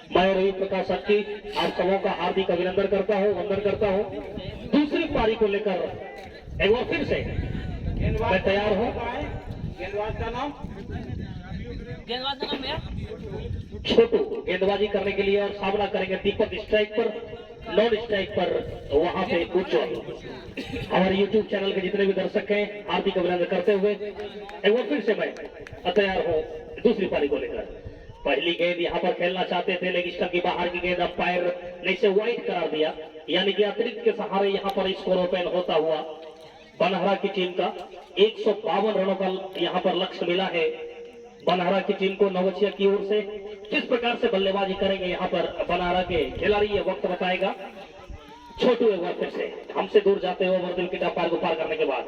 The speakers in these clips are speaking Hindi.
मैं रवि प्रकाश की आप सबों का हार्दिक अभिनंदन करता हूँ, वंदन करता हूँ। दूसरी पारी को लेकर एक बार फिर से मैं तैयार हूँ। गेंदबाज का नाम भैया छोटू गेंदबाजी करने के लिए और सामना करेंगे दीपक स्ट्राइक पर, नॉन स्ट्राइक पर वहां पे उज्जवल। हमारे YouTube चैनल के जितने भी दर्शक हैं हार्दिक अभिनंदन करते हुए एक बार फिर से मैं तैयार हूँ दूसरी पारी को लेकर। पहली गेंद यहाँ पर खेलना चाहते थे लेकिन स्टंप की बाहर की गेंद अंपायर ने इसे वाइड करार दिया, यानी कि अतिरिक्त के सहारे यहाँ पर स्कोर ओपन होता हुआ बनहरा की टीम का 152 रनों का यहाँ पर लक्ष्य मिला है बनहरा की टीम को नवगछिया की ओर से। किस प्रकार से बल्लेबाजी करेंगे यहाँ पर बनहरा के खिलाड़ी, ये वक्त बताएगा। छोटू एक बार फिर से हमसे दूर जाते हुए ओवर विकेट अंपायर को पार करने के बाद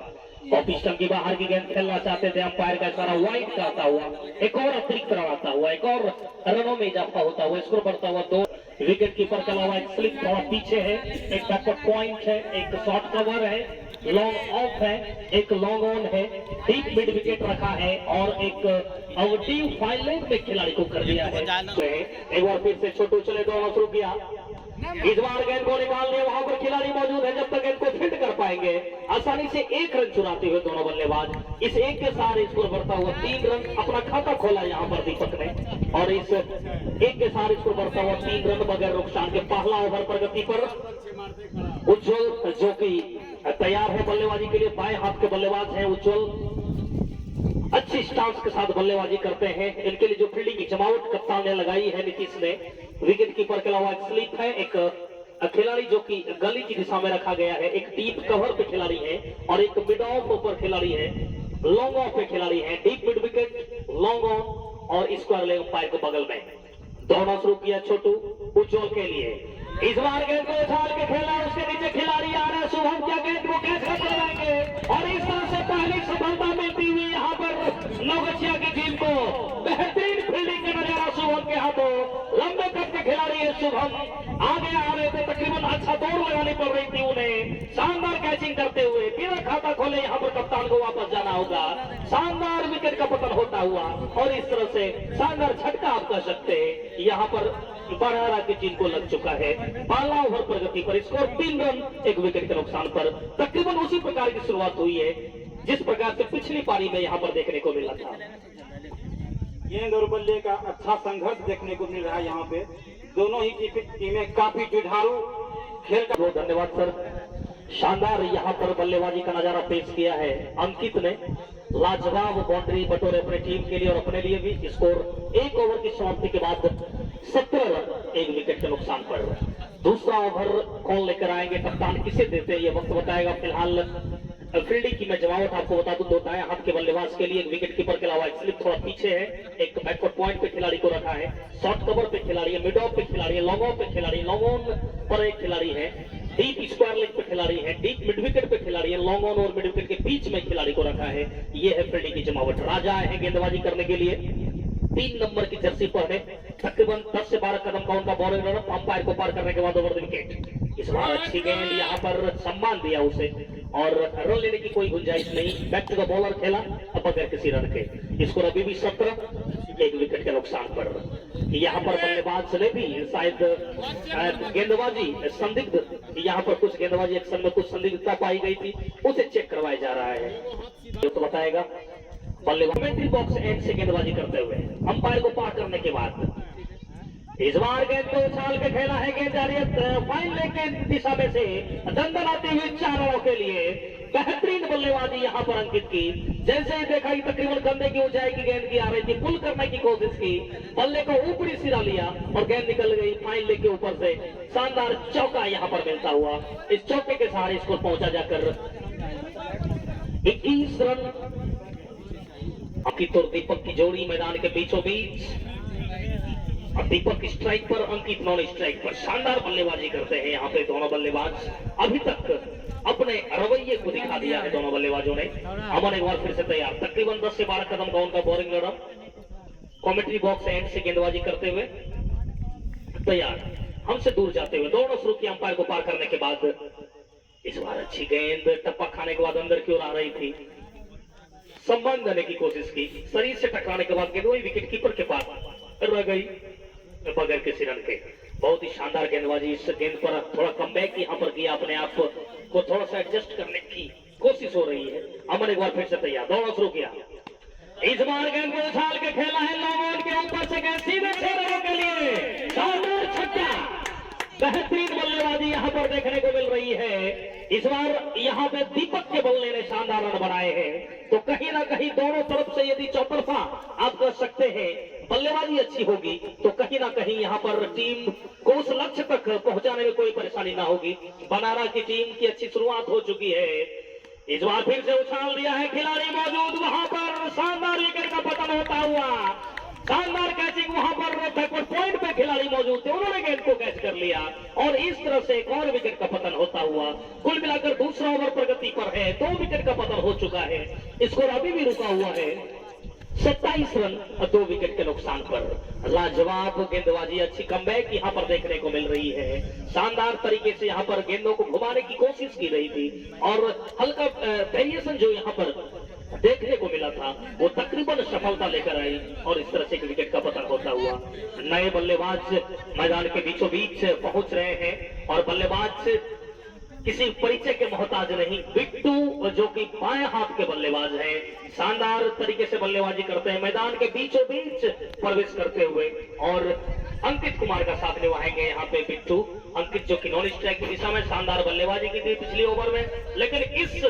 कॉपी स्टंप की बाहर की गेंद खेलना चाहते थे, अंपायर का इशारा वाइड करता हुआ एक और अतिरिक्त रन आता हुआ, एक और रनों में इजाफा होता हुआ, स्कोर बढ़ता हुआ 2। विकेट कीपर के अलावा एक स्लिप थोड़ा पीछे है, एक बैकवर्ड पॉइंट है, एक शॉर्ट कवर है, लॉन्ग ऑफ है, एक लॉन्ग ऑन है, डीप मिड विकेट रखा है और एक अवटीव फाइनल में खिलाड़ी को कर दिया है। एक बार फिर से छोटू चले दोनों शुरू किया, इस बार गेंद को निकालने वहां पर खिलाड़ी मौजूद है, जब तक गेंद को फील्ड कर पाएंगे आसानी से 1 रन चुराते हुए दोनों बल्लेबाज। इस एक के साथ स्कोर बढ़ता हुआ 3 रन, अपना खाता खोला यहाँ पर दीपक ने और इस एक के साथ स्कोर बढ़ता हुआ 3 रन बगैर नुकसान के। पहला ओवर प्रगति पर उज्जवल जो कि तैयार है बल्लेबाजी के लिए, बाएं हाथ के बल्लेबाज हैं उज्जवल, अच्छी स्टांस के साथ बल्लेबाजी करते हैं। इनके लिए जो फील्डिंग की जमावट कप्तान ने लगाई है नीतीश ने, विकेट कीपर के अलावा एक स्लिप है, एक खिलाड़ी जो कि गली की दिशा में रखा गया है, एक डीप कवर पे खिलाड़ी है और एक मिड ऑफ ऊपर खिलाड़ी है, लॉन्ग ऑफ पे खिलाड़ी है, deep mid wicket, long on और स्क्वायर लेग अंपायर के बगल में। दौड़ना शुरू किया छोटू उज्जवल के लिए, इस बार गेंद को उछाल के खेला, उसके नीचे खिलाड़ी आ रहे हैं, शुभम क्या गेंद को कैच कर पाएंगे और इस तरह से पहली सफलता मिलती हुई यहाँ पर नवगछिया की टीम को। बेहतरीन फील्डिंग का नजारा शुभम के हाथों, लंबे कद के खिलाड़ी है शुभम, आगे आ रहे थे, तकरीबन अच्छा दौड़ लगानी पड़ रही थी उन्हें, शानदार कैचिंग करते हुए बिना खाता खोले यहाँ पर कप्तान को वापस जाना होगा। शानदार विकेट का पतन होता हुआ और इस तरह से शानदार झटका आप कह सकते हैं यहाँ पर बनहरा की टीम को लग चुका है। पहला ओवर प्रगति पर स्कोर 3 रन 1 विकेट के नुकसान पर। तकरीबन उसी प्रकार की शुरुआत हुई है जिस प्रकार से पिछली पारी में यहाँ पर देखने को मिला था। गेंद और बल्ले का अच्छा संघर्ष देखने को मिल रहा है यहाँ पे। दोनों ही टीमें काफी जुझारू खेल का। बहुत धन्यवाद सर, शानदार यहाँ पर बल्लेबाजी का नजारा पेश किया है अंकित ने, लाजवाब बाउंड्री बटोरे अपने टीम के लिए और अपने लिए भी। स्कोर 1 ओवर की समाप्ति के बाद 17 रन 1 विकेट के नुकसान पर। दूसरा ओवर कौन लेकर आएंगे, कप्तान किसे देते हैं ये वक्त बताएगा। फिलहाल फील्डिंग की मैं जमावट आपको बता दूं, दो दाएं हाथ के बल्लेबाज के लिए एक विकेट कीपर के अलावा एक स्लिप थोड़ा पीछे है, एक बैकवर्ड पॉइंट पे खिलाड़ी को रखा है, शॉर्ट कवर पे खिलाड़ी है, मिड ऑफ पे खिलाड़ी है, लॉन्ग ऑफ पे खिलाड़ी, लॉन्ग ऑन पर एक खिलाड़ी है, डीप स्क्वायर लेग पे खिलाड़ी है, डीप मिड विकेट पे खिलाड़ी है, लॉन्ग ऑन और मिड विकेट के बीच में खिलाड़ी को रखा है। ये है फील्डिंग की जमावट। राजा आए हैं गेंदबाजी करने के लिए, 3 नंबर की जर्सी पर है, तकरीबन 10 से 12 कदम का उनका बॉलिंग रन, अंपायर को पार करने के बाद ओवर द विकेट। इस बार अच्छी गेंद, यहाँ पर सम्मान दिया उसे और रन लेने की कोई गुंजाइश नहीं। बैक टू द बॉलर खेला अब बगैर किसी रन के। स्कोर अभी भी 17 1 विकेट के नुकसान पर। यहाँ पर बल्लेबाज ने भी शायद गेंदबाजी संदिग्ध, यहाँ पर कुछ गेंदबाजी एक्शन में कुछ संदिग्धता पाई गई थी, उसे चेक करवाया जा रहा है, जो तो बताएगा बल्लेबाज। कमेंट्री बॉक्स एंड से गेंदबाजी करते हुए अंपायर को पार करने के बाद इस बार गेंद को उछाल के खेला है, गेंद जा रही है फाइन लेग के दिशा में से, दंदन आती हुई 4 रनों के लिए। बेहतरीन बल्लेबाजी यहाँ पर अंकित की, जैसे ही देखा कि तकरीबन कंधे की ऊंचाई की गेंद की आ रही थी, पुल करने की कोशिश की, बल्ले को ऊपरी सिरा लिया और गेंद निकल गई फाइन लेग के ऊपर से। शानदार चौका यहाँ पर मिलता हुआ, इस चौके के सहारे स्कोर पहुंचा जाकर 21 रन। अंकित और दीपक की जोड़ी मैदान के बीचों बीच, दीपक स्ट्राइक पर, अंकित नॉन स्ट्राइक पर। शानदार बल्लेबाजी करते हैं यहाँ पे दोनों बल्लेबाज, अभी तक अपने रवैये को दिखा दिया है दोनों बल्लेबाजों ने। अमन एक बार फिर से तैयार, तकरीबन 10 से 12 कदम का उनका bowling run, commentary box and से गेंदबाजी करते हुए तैयार, हमसे दूर जाते हुए दोनों शुरू किया अंपायर को पार करने के बाद। इस बार अच्छी गेंद टप्पा खाने के बाद अंदर की ओर आ रही थी, सम्मान देने की कोशिश की, शरीर से टकराने के बाद गेंद वही विकेट कीपर के पास रह गई। बगैर किसी रन के। बहुत ही शानदार गेंदबाजी, इस गेंद पर थोड़ा कमबैक यहाँ पर किया, अपने आप को थोड़ा सा एडजस्ट करने की कोशिश हो रही है। अमन एक बार फिर से तैयार, दौड़ना शुरू किया। इस बार गेंद को उछाल के खेला है लॉन्ग के ऊपर से, गेंद सीधे 6 रनों के लिए शानदार छक्का। बेहतरीन बल्लेबाजी यहाँ पर देखने को मिल रही है। इस बार यहाँ पे दीपक के बल्ले ने शानदार रन बनाए हैं। तो कहीं ना कहीं दोनों तरफ से यदि चौतरफा आप कह सकते हैं बल्लेबाजी अच्छी होगी तो कहीं ना कहीं यहाँ पर टीम को उस लक्ष्य तक पहुंचाने में कोई परेशानी ना होगी। बनारा की टीम की अच्छी शुरुआत हो चुकी है। इस बार फिर से उछाल दिया है, खिलाड़ी मौजूद वहां पर, शानदार विकेट का पतन होता हुआ, शानदार कैचिंग वहां पर बैकवर्ड पॉइंट पे खिलाड़ी मौजूद थे, उन्होंने गेंद को कैच कर लिया और इस तरह से एक और विकेट का पतन होता हुआ। कुल मिलाकर दूसरा ओवर प्रगति पर है, 2 विकेट का पतन हो चुका है। स्कोर अभी भी रुका हुआ है 27 रन 2 विकेट के नुकसान पर। लाजवाब गेंदबाजी, अच्छी कमबैक यहाँ पर देखने को मिल रही है। शानदार तरीके से यहाँ पर गेंदों को घुमाने की कोशिश की रही थी और हल्का वेरिएशन जो यहाँ पर देखने को मिला था वो तकरीबन सफलता लेकर आई और इस तरह से एक विकेट का पतन होता हुआ। नए बल्लेबाज मैदान के बीचों बीच पहुंच रहे हैं और बल्लेबाज किसी परिचय के मोहताज नहीं। बिट्टू जो कि बाएं हाथ के बल्लेबाज हैं, शानदार तरीके से बल्लेबाजी करते हैं, मैदान के बीचों बीच प्रवेश करते हुए और अंकित कुमार का साथ निभाएंगे यहाँ पे बिट्टू। अंकित जो कि नॉन स्ट्राइक की दिशा में शानदार बल्लेबाजी की थी पिछले ओवर में, लेकिन इस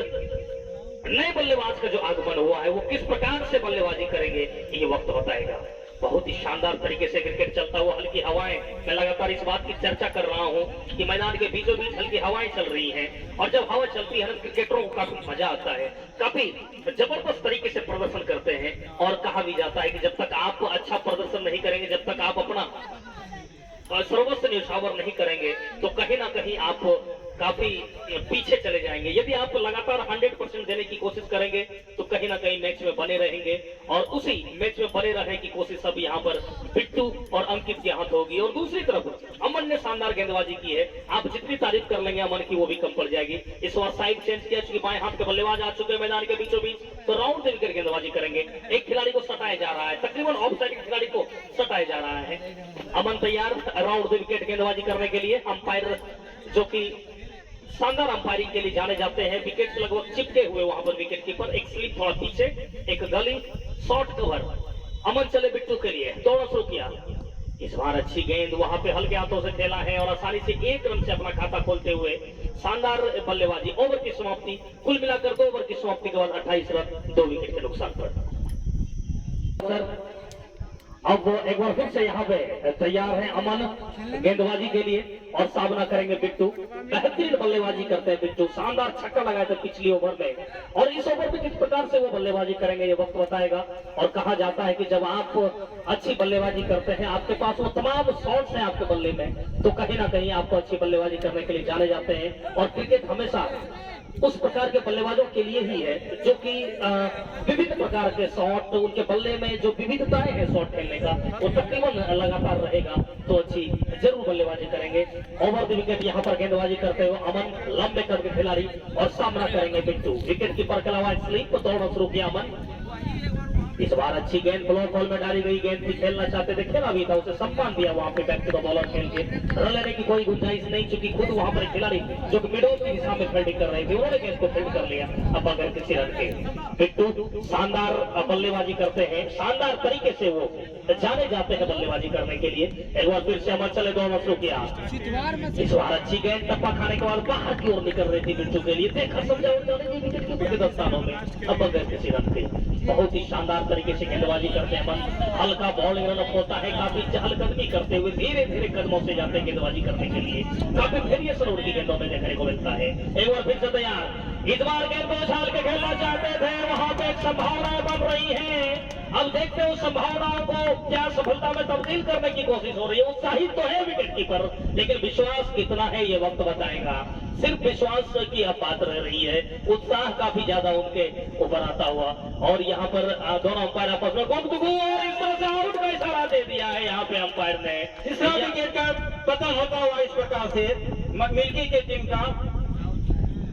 नए बल्लेबाज का जो आगमन हुआ है वो किस प्रकार से बल्लेबाजी करेंगे ये वक्त बताएगा। बहुत ही शानदार तरीके से क्रिकेट चलता हुआ, हल्की हवाएं, मैं लगातार इस बात की चर्चा कर रहा हूं कि मैदान के बीचों बीच हल्की हवाएं चल रही हैं और जब हवा चलती है ना क्रिकेटरों को काफी मजा आता है, काफी जबरदस्त तरीके से प्रदर्शन करते हैं और कहा भी जाता है कि जब तक आप अच्छा प्रदर्शन नहीं करेंगे, जब तक आप अपना सर्वस्व न्यौछावर नहीं करेंगे तो कहीं ना कहीं आप काफी पीछे चले जाएंगे। यदि आप लगातार 100% देने की कोशिश करेंगे तो कहीं ना कहीं मैच में बने रहेंगे और उसी मैच में बने रहने की कोशिश अब यहाँ पर बिट्टू और अंकित के हाथ होगी। और दूसरी तरफ अमन ने शानदार गेंदबाजी की है, आप जितनी तारीफ कर लेंगे अमन की वो भी कम पड़ जाएगी। इस बार साइड चेंज किया, चूंकि बाएं हाथ के बल्लेबाज आ चुके हैं मैदान के बीचों बीच, तो राउंड से विकेट गेंदबाजी करेंगे। एक खिलाड़ी को सटाया जा रहा है, तकरीबन ऑफ साइड खिलाड़ी को सटाया जा रहा है। अमन तैयार राउंड से विकेट गेंदबाजी करने के लिए। अंपायर जो कि शानदार अंपायरिंग के लिए जाने जाते हैं, विकेट से लगभग चिपके हुए वहां पर विकेट कीपर, एक स्लिप थोड़ा पीछे, एक गली, शॉर्ट कवर। अमन चले बिट्टू के लिए, दौड़ना शुरू किया। इस बार अच्छी गेंद वहां पे हल्के हाथों से खेला है और आसानी से 1 रन से अपना खाता खोलते हुए शानदार बल्लेबाजी। ओवर की समाप्ति, कुल मिलाकर 2 ओवर की समाप्ति के बाद 28 रन 2 विकेट के नुकसान पर। अब एक बार फिर से यहाँ पे तैयार है अमन गेंदबाजी के लिए और सामना करेंगे बिट्टू। बेहतरीन बल्लेबाजी करते हैं बिट्टू, शानदार छक्का लगाए थे पिछली ओवर में और इस ओवर में किस प्रकार से वो बल्लेबाजी करेंगे ये वक्त बताएगा। और कहा जाता है कि जब आप अच्छी बल्लेबाजी करते हैं, आपके पास वो तमाम शॉट्स हैं आपके बल्ले में, तो कहीं ना कहीं आपको अच्छी बल्लेबाजी करने के लिए जाने जाते हैं। और क्रिकेट हमेशा उस प्रकार के बल्लेबाजों के लिए ही है जो कि विभिन्न प्रकार के शॉट, उनके बल्ले में जो विविधताएं हैं शॉट खेलने का वो तकरीबन लगातार रहेगा, तो अच्छी जरूर बल्लेबाजी करेंगे। ओवर द विकेट यहाँ पर गेंदबाजी करते हुए अमन, लंबे कद के खिलाड़ी, और सामना करेंगे बिट्टू। विकेट कीपर के अलावा स्लिप पर दौड़ना शुरू किया अमन। इस बार अच्छी गेंद ब्लॉक बॉल में डाली गई, गेंद भी खेलना चाहते थे, खेला भी था, उसे सम्मान दिया वहां पे बैक टू द बॉलर खेल के। रन लेने की कोई गुंजाइश नहीं, चूंकि खुद वहां पर खिलाड़ी जो मिडल की दिशा में फील्डिंग कर रहे थे उन्होंने गेंद को फील्ड कर लिया अब अगर किसी रन के। बिट्टू शानदार बल्लेबाजी करते हैं, शानदार तरीके से वो जाने जाते हैं बल्लेबाजी करने के लिए। एक बार फिर से अमर चले, दौड़ना शुरू किया। इस बार अच्छी गेंद टप्पा खाने के बाद बाहर की ओर निकल रही थी बिट्टू के लिए, देखा समझा और जाने की विकेट कीपर के 10 स्थानों में अब अगर किसी रन के। बहुत ही शानदार तरीके से गेंदबाजी करते हैं अमन, हल्का बॉलिंग रन होता है, काफी चहलकदमी करते हुए धीरे धीरे कदमों से जाते हैं गेंदबाजी करने के लिए, काफी वेरिएशन उनकी गेंदों में देखने को मिलता है। एक बार फिर से तैयार, इस बार गेंद को उछाल के खेलना चाहते थे, वहां पे संभावनाएं बन रही हैं। अब देखते हैं उस संभावनाओं को क्या सफलता में तब्दील करने की कोशिश हो रही है। उत्साहित तो है विकेट कीपर, लेकिन विश्वास कितना है ये वक्त बताएगा। सिर्फ विश्वास की अब बात रह रही है, उत्साह काफी ज्यादा उनके ऊपर आता हुआ। और यहाँ पर दोनों अंपायर आपस में और इस तरह से आउट का इशारा दे दिया है यहाँ पे अंपायर ने। तीसरा विकेट का पतन होता हुआ इस प्रकार से मिल्की की टीम का,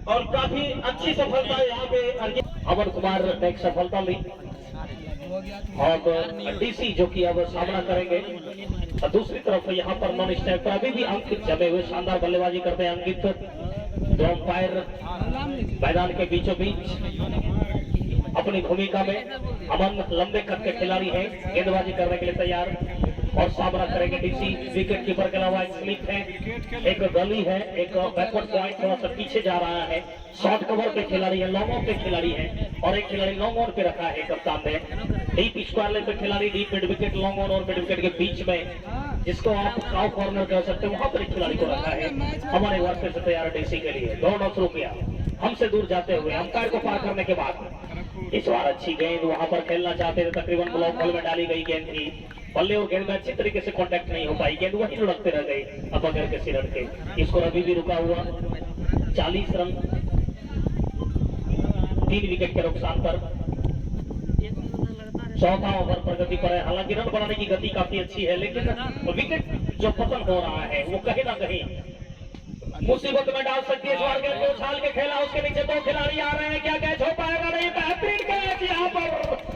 और काफी अच्छी सफलता यहाँ पे अमन कुमार ने एक सफलता ली। और डीसी जो कि अब सामना करेंगे। और दूसरी तरफ यहाँ पर नॉन स्ट्राइक पर अभी भी अंकित जमे हुए शानदार बल्लेबाजी करते हैं अंकित। दो अंपायर मैदान के बीचों बीच अपनी भूमिका में। अमन लंबे कद के खिलाड़ी हैं, गेंदबाजी करने के लिए तैयार और सामना करेंगे डीसी। विकेट कीपर के अलावा एक स्लिप है, एक गली है, एक बैकवर्ड पॉइंट थोड़ा सा पीछे जा रहा है। शॉर्ट कवर पे खिलाड़ी है, लॉन्ग ऑन पे खिलाड़ी है और एक खिलाड़ी लॉन्ग ऑन पे रखा है कप्तान ने। डीप स्क्वायर लेन पे खिलाड़ी, deep mid wicket, long on और मिड विकेट के बीच में जिसको आप काउ कॉर्नर कह सकते हैं, वहां पर एक खिलाड़ी को रखा है। हमारे वर्ष फिर से तैयार है डीसी के लिए। दौड़ना शुरू किया हमसे दूर जाते हुए, अंपायर को पार करने के बाद इस बार अच्छी गेंद वहां पर खेलना चाहते थे, तकरीबन ब्लॉक बॉल में डाली गई गेंद थी। बल्ले और गेंद में अच्छी तरीके से कांटेक्ट नहीं हो पाई, गेंद वहीं लुढ़कते रह गई अब बगैर किसी रन के। इसको रवि भी रुका हुआ 40 रन 3 विकेट के नुकसान पर। चौथा ओवर प्रगति पर है, हालांकि रन बनाने की गति काफी अच्छी है, लेकिन विकेट जो पतन हो रहा है वो कहीं ना कहीं मुसीबत में डाल सकती है। इस बार गेंद को उछाल के खेला, उसके नीचे 2 खिलाड़ी आ रहे हैं, क्या कैच हो पाएगा? नहीं, बेहतरीन कैच यहाँ पर,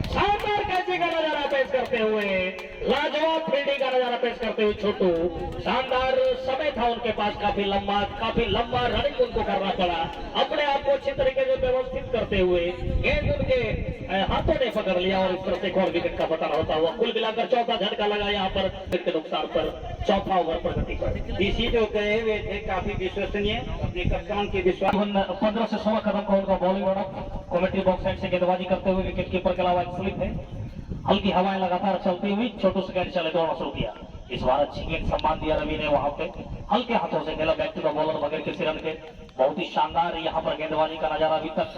शानदार कैचिंग का नजारा पेश करते हुए, लाजवाब फील्डिंग का नजारा पेश करते हुए छोटू। शानदार समय था उनके पास, काफी लंबा रनिंग उनको करना पड़ा, अपने आप को अच्छी तरीके से व्यवस्थित करते हुए गेंद उनके हाथों ने पकड़ लिया और इस तरह से एक और विकेट का पतन होता हुआ। कुल मिलाकर चौथा झटका लगा यहाँ पर विकेट के नुकसान पर। चौथा ओवर प्रगति पर डीसी जो गए हुए थे काफी विश्वसनीय, अपने कप्तान के विश्वास 15 से 16 कदम का उनका bowling run. Commentary box side से गेंदबाजी करते हुए विकेट कीपर के अलावा एक स्लिप है। हल्की हवाएं लगातार चलती हुई छोटू से गेंद चले, दौड़ना शुरू किया। इस बार अच्छी गेंद सम्मान दिया रवि ने, वहां पे हल्के हाथों से खेला, बैक टू द बॉलर बगैर किसी रन के। बहुत ही शानदार यहाँ पर गेंदबाजी का नजारा अभी तक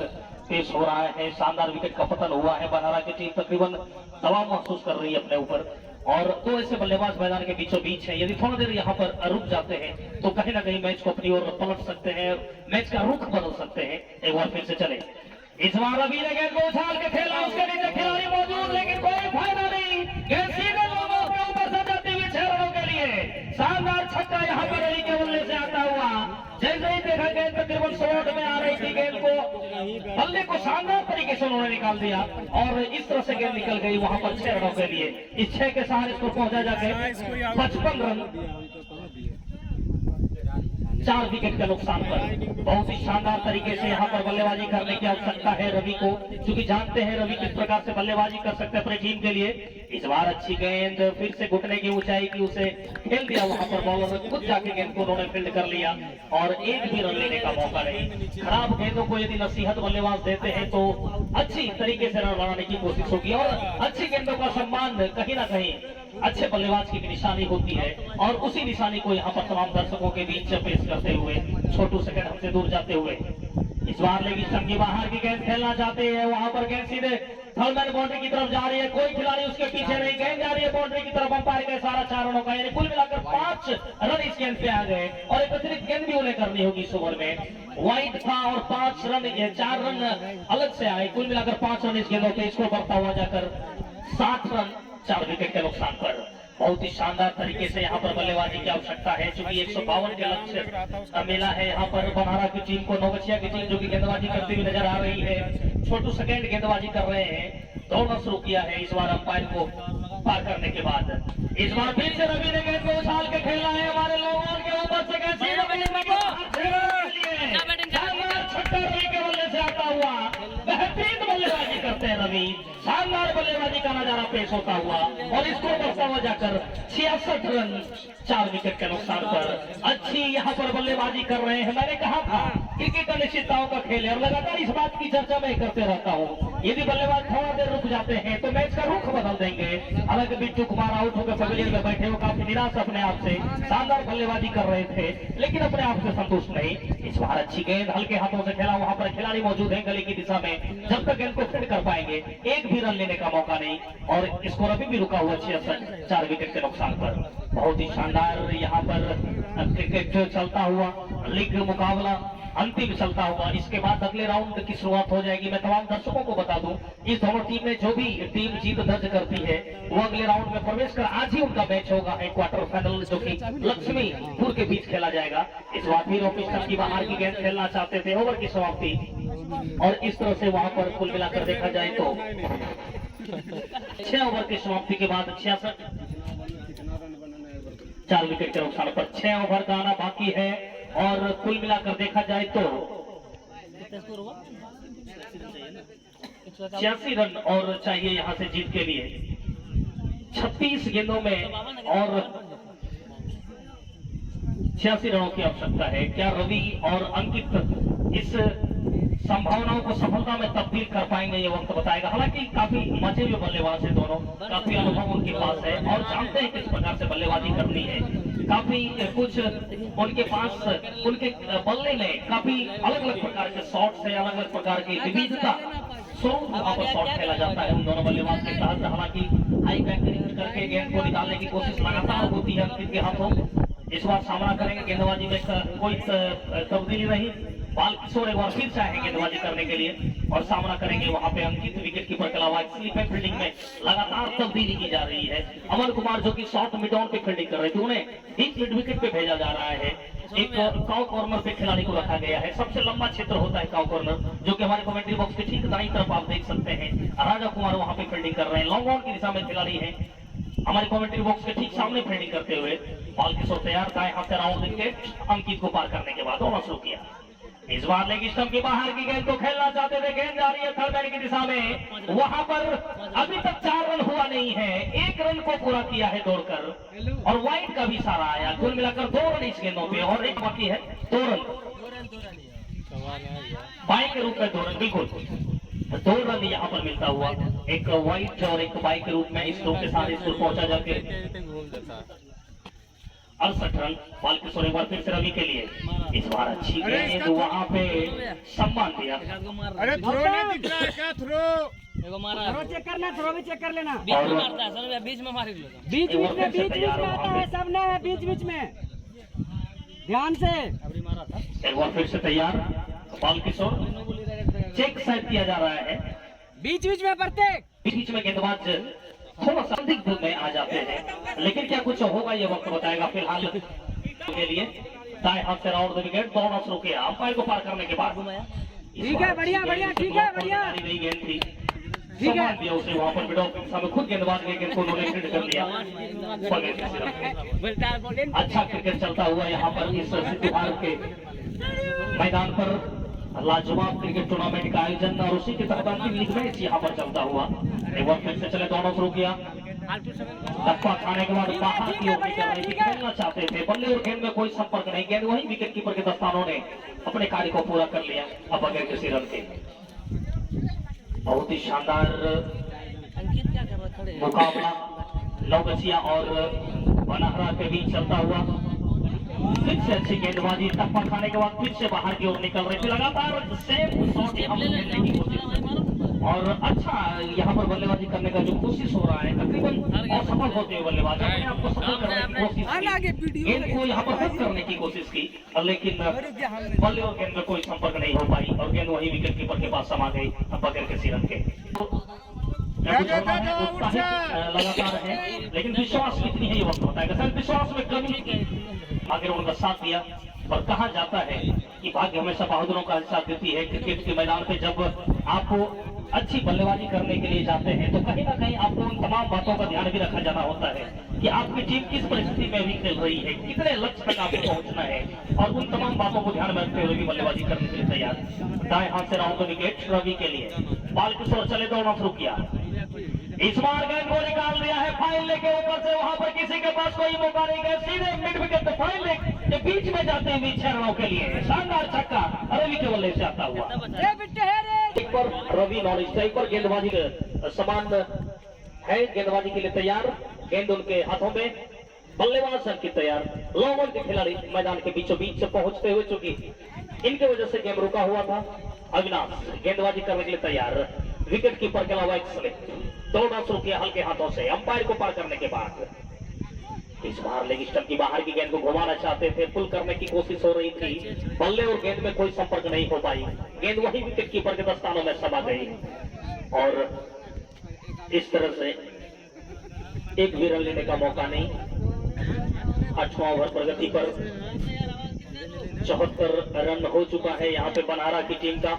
पेश हो रहा है। शानदार विकेट का पतन हुआ है, बरहारा की टीम तकरीबन दबाव महसूस कर रही है अपने ऊपर और 2 ऐसे बल्लेबाज मैदान के बीचों बीच है। यदि थोड़ा देर यहाँ पर रुक जाते हैं तो कहीं ना कहीं मैच को अपनी ओर पलट सकते हैं, मैच का रुख बदल सकते हैं। एक बार फिर से चले, इस बार रवि ने गेंद को उछाल के खेला, उसके नीचे खिलाड़ी मौजूद, लेकिन कोई फायदा नहीं। गेंद सीधे लोगों के ऊपर से जाती हुई 6 रनों के लिए शानदार छक्का यहाँ पर रवि के बल्ले से आता हुआ। जैसे ही देखा गेंद तकरीबन शॉर्ट में आ रही थी, गेंद को बल्ले को शानदार तरीके से उन्होंने निकाल दिया और इस तरह से गेंद निकल गई वहां पर 6 रनों के लिए। इस 6 के सहारे इसको पहुंचा जाके 55 रन 4 विकेट के नुकसान पर। बहुत ही शानदार तरीके से यहाँ पर बल्लेबाजी करने की आवश्यकता है रवि को, क्योंकि जानते हैं रवि किस प्रकार से बल्लेबाजी कर सकते हैं अपनी टीम के लिए। इस बार अच्छी गेंद फिर से घुटने की ऊंचाई की उसे खेल दिया, वहां पर बॉलर ने खुद जाके गेंद को उन्होंने फील्ड कर लिया और एक भी रन लेने का मौका नहीं। खराब गेंदों को यदि नसीहत बल्लेबाज देते हैं तो अच्छी तरीके से रन बनाने की कोशिश होगी और अच्छी गेंदों का सम्मान कहीं ना कहीं अच्छे बल्लेबाज की निशानी होती है और उसी निशानी को यहाँ पर तमाम दर्शकों के बीच पेश करते हुए छोटू सेकंड हमसे दूर जाते हुए इस बार लेगी स्टंप की बाहर की गेंद खेलना चाहते हैं, वहां पर गेंद सीधे थर्ड मैन बाउंड्री की तरफ जा रही है, कोई खिलाड़ी उसके पीछे नहीं, गेंद जा रही है बाउंड्री की तरफ। अंपायर का इशारा 4 रनों का, यानी कुल मिलाकर 5 रन इस गेंद पे आ गए और एक अतिरिक्त गेंद भी उन्हें करनी होगी इस ओवर में। वाइड था और 5 रन 4 रन अलग से आए, कुल मिलाकर 5 रन इस गेंदों पे, इसको बढ़ता हुआ जाकर 60 रन 4 विकेट के नुकसान पर। बहुत ही शानदार तरीके से यहाँ पर बल्लेबाजी की आवश्यकता है, क्योंकि 152 के लक्ष्य मिला है यहाँ पर बरहारा की टीम को। नौगछिया की टीम जो कि गेंदबाजी करती हुई नजर आ रही है, छोटू सेकंड गेंदबाजी कर रहे हैं, दौड़ना शुरू किया है इस बार अंपायर को पार करने के बाद। इस बार फिर से रवि ने गेंद को उछाल के खेलना है हमारे लोगों के ऊपर से, छक्का रवि के बल्ले से आता हुआ, बेहतरीन बल्लेबाजी करते हैं रवि, शानदार बल्लेबाजी का नजारा पेश होता हुआ और इसको बढ़ता हुआ जाकर 66 रन 4 विकेट के नुकसान पर। अच्छी यहाँ पर बल्लेबाजी कर रहे हैं। मैंने कहा था क्रिकेट अनिश्चितताओं का खेल है और लगातार इस बात की चर्चा मैं करते रहता हूँ, यदि बल्लेबाज थोड़ा देर रुक जाते हैं तो मैच का रुख बदल देंगे। हालांकि बिट्टू कुमार आउट होकर पवेलियन में बैठे हो, काफी निराश अपने आप से, शानदार बल्लेबाजी कर रहे थे लेकिन अपने आप से संतुष्ट नहीं। इस बार अच्छी गेंद हल्के हाथों से खेला, वहां पर खिलाड़ी मौजूद है गली की दिशा में, जब तक गेंद को फिट कर पाएंगे एक भी रन लेने का मौका नहीं और स्कोर अभी भी रुका हुआ 66 4 विकेट के नुकसान पर। बहुत ही शानदार यहाँ पर क्रिकेट चलता हुआ, लीग मुकाबला अंतिम चलता हुआ। इसके बाद अगले राउंड की शुरुआत हो जाएगी। मैं तमाम दर्शकों को बता दूं, इस दोनों टीम में जो भी टीम जीत दर्ज करती है वो अगले राउंड में प्रवेश कर, आज ही उनका मैच होगा एक क्वार्टर फाइनल जो कि लक्ष्मीपुर के बीच खेला जाएगा। इस बार फिर ऑफिसर की बाहर की गेंद खेलना चाहते थे, ओवर की समाप्ति और इस तरह से वहां पर कुल मिलाकर देखा जाए तो 6 ओवर की समाप्ति के बाद 66 4 विकेट के नुकसान पर 6 ओवर का आना बाकी है और कुल मिलाकर देखा जाए तो 86 रन और चाहिए यहां से जीत के लिए। 36 गेंदों में और 86 रनों की आवश्यकता है। क्या रवि और अंकित इस संभावनाओं को सफलता में तब्दील कर पाएंगे, ये वक्त बताएगा। हालांकि काफी मजे हुए बल्लेबाज है दोनों, काफी अनुभव उनके पास है और जानते हैं किस प्रकार से बल्लेबाजी करनी है। काफी कुछ उनके पास उनके बल्ले में काफी अलग अलग प्रकार के शॉट्स है, अलग अलग प्रकार की विविधता स्वरूप वहां पर शॉट खेला जाता है उन दोनों बल्लेबाज के साथ। हालांकि हाई बैक करके गेंद को निकालने की कोशिश लगातार होती है अंकित के हाथों। इस बार सामना करेंगे, गेंदबाजी में कोई तब्दीली नहीं। बाल किशोर एक बार फिर चाहेंगे गेंदबाजी करने के लिए और सामना करेंगे वहां पे अंकित। विकेट कीपर के अलावा स्लीपर फील्डिंग में लगातार तब्दीली की जा रही है। अमन कुमार जो कि शॉर्ट मिड ऑन पे फील्डिंग कर रहे थे, उन्हें डीप मिड विकेट पे भेजा जा रहा है। एक काउ कॉर्नर पे खिलाड़ी को रखा गया है। सबसे लंबा क्षेत्र होता है काउ कॉर्नर, जो कि हमारे कमेंट्री बॉक्स के ठीक दाईं तरफ आप देख सकते हैं। राजा कुमार वहां पे फील्डिंग कर रहे हैं। लॉन्ग ऑन की दिशा में खिलाड़ी है हमारे कमेंट्री बॉक्स के ठीक सामने फील्डिंग करते हुए। बाल किशोर तैयार, दाएं हाथ से राउंड विकेट अंकित को पार करने के बाद शुरू किया। इस बार लेग स्टंप के बाहर की गेंद को खेलना चाहते थे, गेंद जा रही है थर्ड मैन की दिशा में। वहां पर अभी तक 4 रन हुआ नहीं है, 1 रन को पूरा किया है दौड़कर और वाइड का भी सारा आया। कुल मिलाकर 2 रन इस गेंदों पे और एक बाकी है 2 रन बाई के रूप में 2 रन, बिल्कुल 2 रन यहाँ पर मिलता हुआ, एक वाइड और एक बाई के रूप में इस दो के साथ स्कोर पहुंचा जाके 68 रन। बाल किशोर एक बार फिर से रवि के लिए, इस बार अच्छी गेंद वहां पे सम्मान दिया। अरे थ्रो नहीं दिख रहा है क्या? थ्रो मारा, थ्रो चेक करना, थ्रो भी चेक कर लेना। बीच में मारता है सर, बीच में मार लो, बीच में आता है, सब ने बीच में ध्यान से। एक बार फिर से तैयार बाल किशोर, चेक सेट किया जा रहा है। बीच में प्रत्येक बीच में गेंदबाज थोड़ा संदिग्ध में आ जाते हैं, लेकिन क्या कुछ होगा ये वक्त बताएगा। फिलहाल के लिए दाएं हाथ से राउंड विकेट, दौड़ना शुरू किया अंपायर को पार करने के बाद। ठीक है, बढ़िया बढ़िया, ठीक है बढ़िया, नई गेंद थी, ठीक है। दिया उसे वहां पर मिडॉ सामने खुद गेंदबाज ने गेंद को डोनेट कर दिया। अच्छा क्रिकेट चलता हुआ यहाँ पर इस सिद्धू भारत के मैदान पर लाजवाब क्रिकेट टूर्नामेंट का आयोजन और उसी के तहत अंतिम लीग मैच यहाँ पर चलता हुआ। एक बार फिर से चले, दोनों शुरू किया। टप्पा खाने के बाद बाहर की ओर निकल रही थी, खेलना चाहते थे, बल्ले और गेंद में कोई संपर्क नहीं। गेंद वही विकेट कीपर के दस्तानों ने अपने कार्य को पूरा कर लिया। अब अगर किसी रन के बहुत ही शानदार मुकाबला लौगछिया और बनहरा के बीच चलता हुआ। फिर से अच्छी गेंदबाजी, टप्पा खाने के बाद फिर से बाहर की ओर निकल रही थी। लगातार सेम शॉट हम खेलने की कोशिश और अच्छा यहाँ पर बल्लेबाजी करने का जो कोशिश हो रहा है, तकरीबन असफल होते हुए बल्लेबाज अपने आप को सफल करने की कोशिश की, गेंद को यहाँ पर हद करने की कोशिश की, लेकिन बल्ले और गेंद में कोई संपर्क नहीं हो पाई और गेंद वही विकेट कीपर के पास समा गई बगैर किसी रन के। लगातार है, लेकिन विश्वास कितनी है ये वक्त बताएगा। सर विश्वास में कमी आगे उनका साथ दिया और कहा जाता है कि भाग्य हमेशा बहादुरों का साथ देती है। क्रिकेट के मैदान पे जब आपको अच्छी बल्लेबाजी करने के लिए जाते हैं तो कहीं ना कहीं आपको उन तमाम बातों का ध्यान भी रखा जाना होता है कि आपकी टीम किस परिस्थिति में भी खेल रही है, कितने लक्ष्य तक आपको पहुंचना है और उन तमाम बातों को ध्यान में रखते हुए भी बल्लेबाजी करने के लिए तैयार। दाएं हाथ से राउंड विकेट रवि के लिए, बाल किशोर चले, दौड़ना शुरू किया। इस बार गेंद को निकाल दिया है फाइल लेके ऊपर से, वहां पर किसी के पास कोई मौका नहीं गया, सीधे मिड विकेट फाइल के बीच में जाते हुए 6 रनों के लिए शानदार छक्का रवि के बल्ले से आता हुआ। पर रवि नॉन स्ट्राइक पर गेंदबाजी समान है, गेंदबाजी के लिए तैयार, गेंद उनके हाथों में, बल्लेबाज अंकित तैयार। लॉन्ग ऑन के खिलाड़ी मैदान के बीचों बीच से पहुंचते हुए, चूंकि इनके वजह से गेम रुका हुआ था। अविनाश गेंदबाजी करने के लिए तैयार, विकेट कीपर के अलावा एक्सलेंट, दौड़ना शुरू किया हल्के हाथों से अंपायर को पार करने के बाद। इस बार लेग स्टंप की बाहर की गेंद को घुमाना चाहते थे, पुल करने की कोशिश हो रही थी, बल्ले और गेंद में कोई संपर्क नहीं हो पाई, गेंद वही विकेट कीपर के दस्तानों में समा गई और इस तरह से एक भी रन लेने का मौका नहीं। 8वां ओवर प्रगति पर 74 रन हो चुका है यहाँ पे बनहारा की टीम का।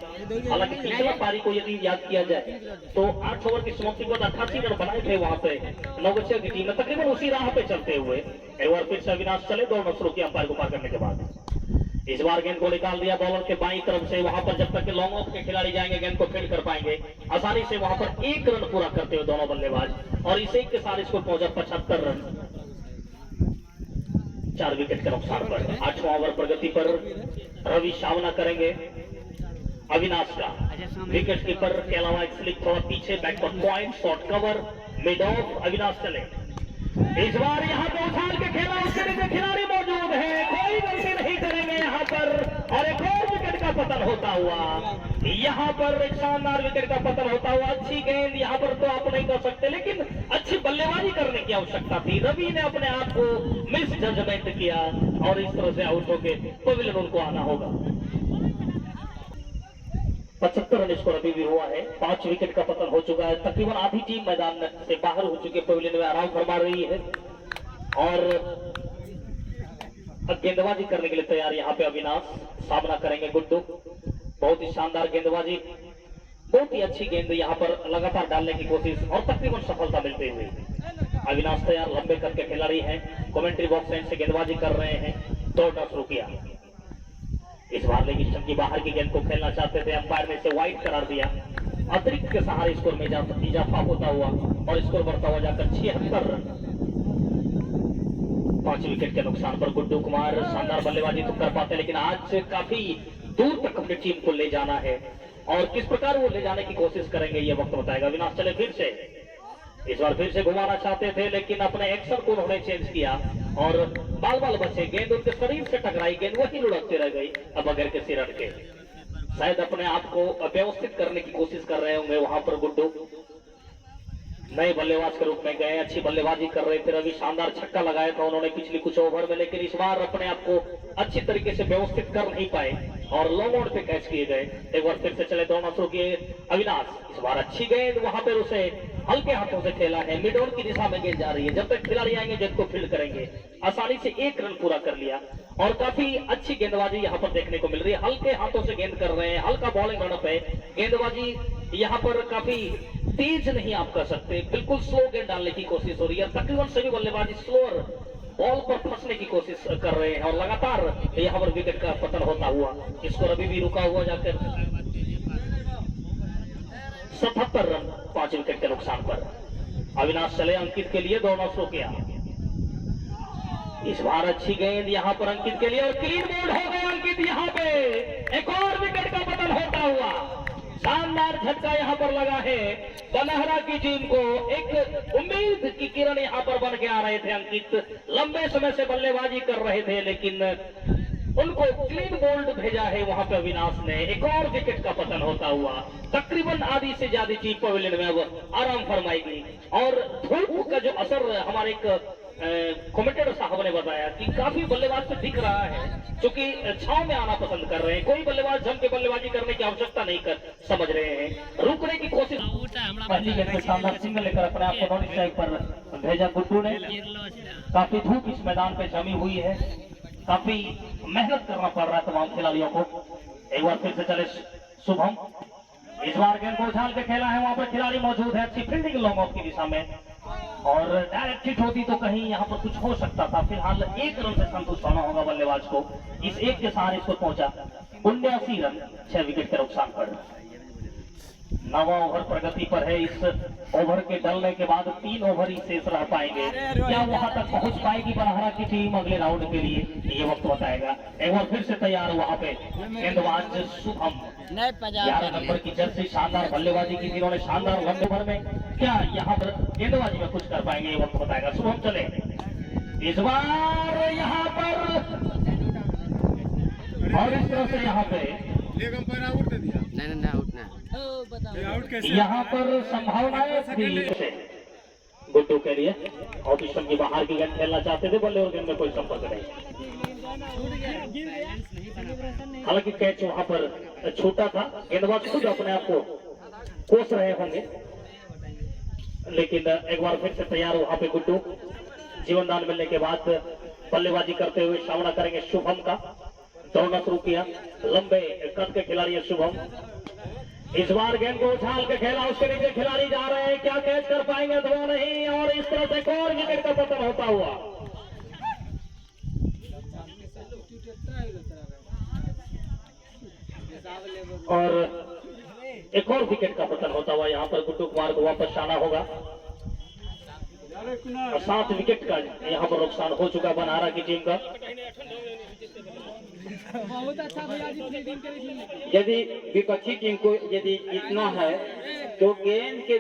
हालांकि पिछला पारी को यदि याद किया जाए तो 8 ओवर की समाप्ति के बाद 88 रन बनाए थे वहाँ पे नवगछिया की टीम ने। तकरीबन उसी राह पे चलते हुए एक बार फिर से अविनाश चले, 2 रन शुरू किया अंपायर को पार करने के बाद। इस बार गेंद को निकाल दिया बॉलर के बाईं तरफ से। वहां पर जब तक के लॉन्ग ऑफ के खिलाड़ी जाएंगे गेंद को फील्ड कर पाएंगे आसानी से। वहां पर 1 रन पूरा करते हुए दोनों बल्लेबाज, और इस एक के साथ स्कोर पहुंचा 75 रन 4 विकेट के नुकसान पर। 8वां ओवर प्रगति पर रवि सामना करेंगे अविनाश का। विकेट कीपर के अलावा एक स्लिप थोड़ा पीछे, बैक पर point, short cover, mid of. Avinash चले। इस बार यहाँ पे उछाल के खेला, उसके नीचे खिलाड़ी मौजूद है, कोई गलती नहीं करेंगे यहाँ पर। और एक और विकेट का पतन होता हुआ, यहाँ पर एक शानदार विकेट का पतन होता हुआ। अच्छी गेंद यहाँ पर तो आप नहीं कर सकते, लेकिन अच्छी बल्लेबाजी करने की आवश्यकता थी। रवि ने अपने आप को मिस जजमेंट किया और इस तरह से आउट होके पवेलियन उनको आना होगा। 75 रन स्कोर अभी भी हुआ है। 5 विकेट का पतन हो चुका है। तकरीबन आधी टीम मैदान से बाहर हो चुके, पवेलियन में आराम फरमा रही है। और अब गेंदबाजी करने के लिए तैयार यहाँ पे अविनाश, सामना करेंगे गुड्डू। बहुत ही शानदार गेंदबाजी, बहुत ही अच्छी गेंद यहाँ पर लगातार डालने की कोशिश और तकरीबन सफलता मिलती हुई। अविनाश तैयार, लंबे करके खिलाड़ी हैं, कमेंट्री बॉक्स एंड से गेंदबाजी कर रहे हैं। दौड़ना शुरू किया। इस बार लेग स्टंप की बाहर की गेंद को खेलना चाहते थे, अंपायर ने इसे वाइड करार दिया। अतिरिक्त के सहारे स्कोर में इजाफा होता हुआ और स्कोर बढ़ता हुआ जाकर 76 रन। 5 विकेट के नुकसान पर गुड्डू कुमार शानदार बल्लेबाजी तो कर पाते, लेकिन आज से काफी दूर तक अपनी टीम को ले जाना है और किस प्रकार वो ले जाने की कोशिश करेंगे ये वक्त बताएगा। अविनाश चले फिर से। इस बार फिर से घुमाना चाहते थे, लेकिन अपने एक्शन को उन्होंने चेंज किया और बाल बाल बचे। गेंद उनके शरीर से टकराई, गेंद वही लुढ़कती रह गई अब बगैर के सिर के। शायद अपने आप को व्यवस्थित करने की कोशिश कर रहे होंगे वहां पर गुड्डू। नए बल्लेबाज के रूप में गए, अच्छी बल्लेबाजी कर रहे थे। रवि शानदार छक्का लगाया था उन्होंने पिछली कुछ ओवर में, लेकिन इस बार अपने आप को अच्छी तरीके से व्यवस्थित कर नहीं पाए और लॉन्ग आउट पे कैच किए गए। एक बार फिर से चले, दौड़ना शुरू किए अविनाश। इस बार अच्छी गेंद वहां पर उसे हल्के हाथों से खेला है, मिड ऑन की दिशा में गेंद जा रही है। जब तक खिलाड़ी आएंगे गेंद को फील्ड करेंगे। आसानी से 1 रन पूरा कर लिया और काफी अच्छी गेंदबाजी यहाँ पर देखने को मिल रही है। हल्के हाथों से गेंद कर रहे हैं, हल्का बॉलिंग रनअप है। गेंदबाजी यहाँ पर काफी तेज नहीं आप कर सकते, बिल्कुल स्लो गेंद डालने की कोशिश हो रही है। तकरीबन सभी बल्लेबाजी स्लोअर बॉल पर फंसने की कोशिश कर रहे हैं और लगातार यहाँ पर विकेट का पतन होता हुआ स्कोर अभी भी रुका हुआ जाकर 77 रन 5 विकेट के नुकसान पर। अविनाश चले अंकित के लिए, दौड़ना शुरू किया। इस बार अच्छी गेंद यहाँ पर अंकित के लिए और क्लीन बोल्ड हो गए अंकित। यहाँ पे एक और विकेट का पतन होता हुआ शानदार झटका यहाँ पर लगा है बनहरा की टीम को। एक उम्मीद की किरण यहाँ पर बन के आ रहे थे अंकित। लंबे समय से बल्लेबाजी कर रहे थे, लेकिन उनको क्लीन बोल्ड भेजा है वहां पे अविनाश ने। एक और विकेट का पतन होता हुआ तकरीबन आधी से ज्यादा टीम पवेलियन में अब आराम फरमाएगी। और धूप का जो असर हमारे एक कमेंटेटर साहब ने बताया कि काफी बल्लेबाज से दिख रहा है, क्योंकि छाव में आना पसंद कर रहे हैं। कोई बल्लेबाज जम के बल्लेबाजी करने की आवश्यकता नहीं कर समझ रहे हैं, रुकने की कोशिश। पहली गेंद में शानदार सिंगल लेकर अपने आप को नॉन स्ट्राइक पर भेजा गुड्डू ने। काफी धूप इस मैदान पे जमी हुई है, काफी मेहनत करना पड़ रहा है तमाम खिलाड़ियों को। एक बार फिर से चले शुभम। इस बार गेंद को उछाल के खेला है, वहां पर खिलाड़ी मौजूद है। अच्छी फील्डिंग लॉन्ग ऑफ की दिशा में और डायरेक्ट हिट होती तो कहीं यहाँ पर कुछ हो सकता था। फिलहाल 1 रन से संतुष्ट होना होगा बल्लेबाज को। इस एक के सहारे इसको पहुंचा 79 रन 6 विकेट के नुकसान पर। 9वां ओवर प्रगति पर है। इस ओवर के डलने के बाद 3 ओवर ही शेष रह पाएंगे। क्या वहां तक पहुंच पाएगी बनहरा की टीम अगले राउंड के लिए, ये वक्त बताएगा। एक बार फिर से तैयार वहां पे गेंदबाज शुभम। 11 नंबर की जर्सी, शानदार बल्लेबाजी की इन्होंने, शानदार लंबे ओवर में। क्या यहाँ पर गेंदबाजी में कुछ कर पाएंगे, ये वक्त बताएगा। शुभम चले। इस बार यहाँ पर और इस तरह से यहाँ पे यहाँ पर संभावनाएं थी गुड्डू के लिए। ऑफिसर की बाहर की गेंद खेलना चाहते थे, बल्ले और गेंद में कोई संपर्क नहीं। हालांकि कैच वहां पर छोटा था, गेंदबाज खुद अपने आप को कोस रहे होंगे, लेकिन एक बार फिर से तैयार वहां पे गुड्डू। जीवनदान मिलने के बाद बल्लेबाजी करते हुए सामना करेंगे शुभम का। दौड़ना शुरू किया। लंबे कद के खिलाड़ी है शुभम। इस बार गेंद को उछाल के खेला, उसके नीचे खिलाड़ी जा रहे हैं, क्या कैच कर पाएंगे अथवा नहीं, और इस तरह से एक और विकेट का पतन होता हुआ। और एक और विकेट का पतन होता हुआ यहाँ पर गुड्डू कुमार को वापस आना होगा। और 7 विकेट का यहाँ पर नुकसान हो चुका बनारा की टीम का। बहुत अच्छा भैया जी फील्डिंग करी थी। यदि विपक्षी टीम को यदि जीतना है तो गेंद के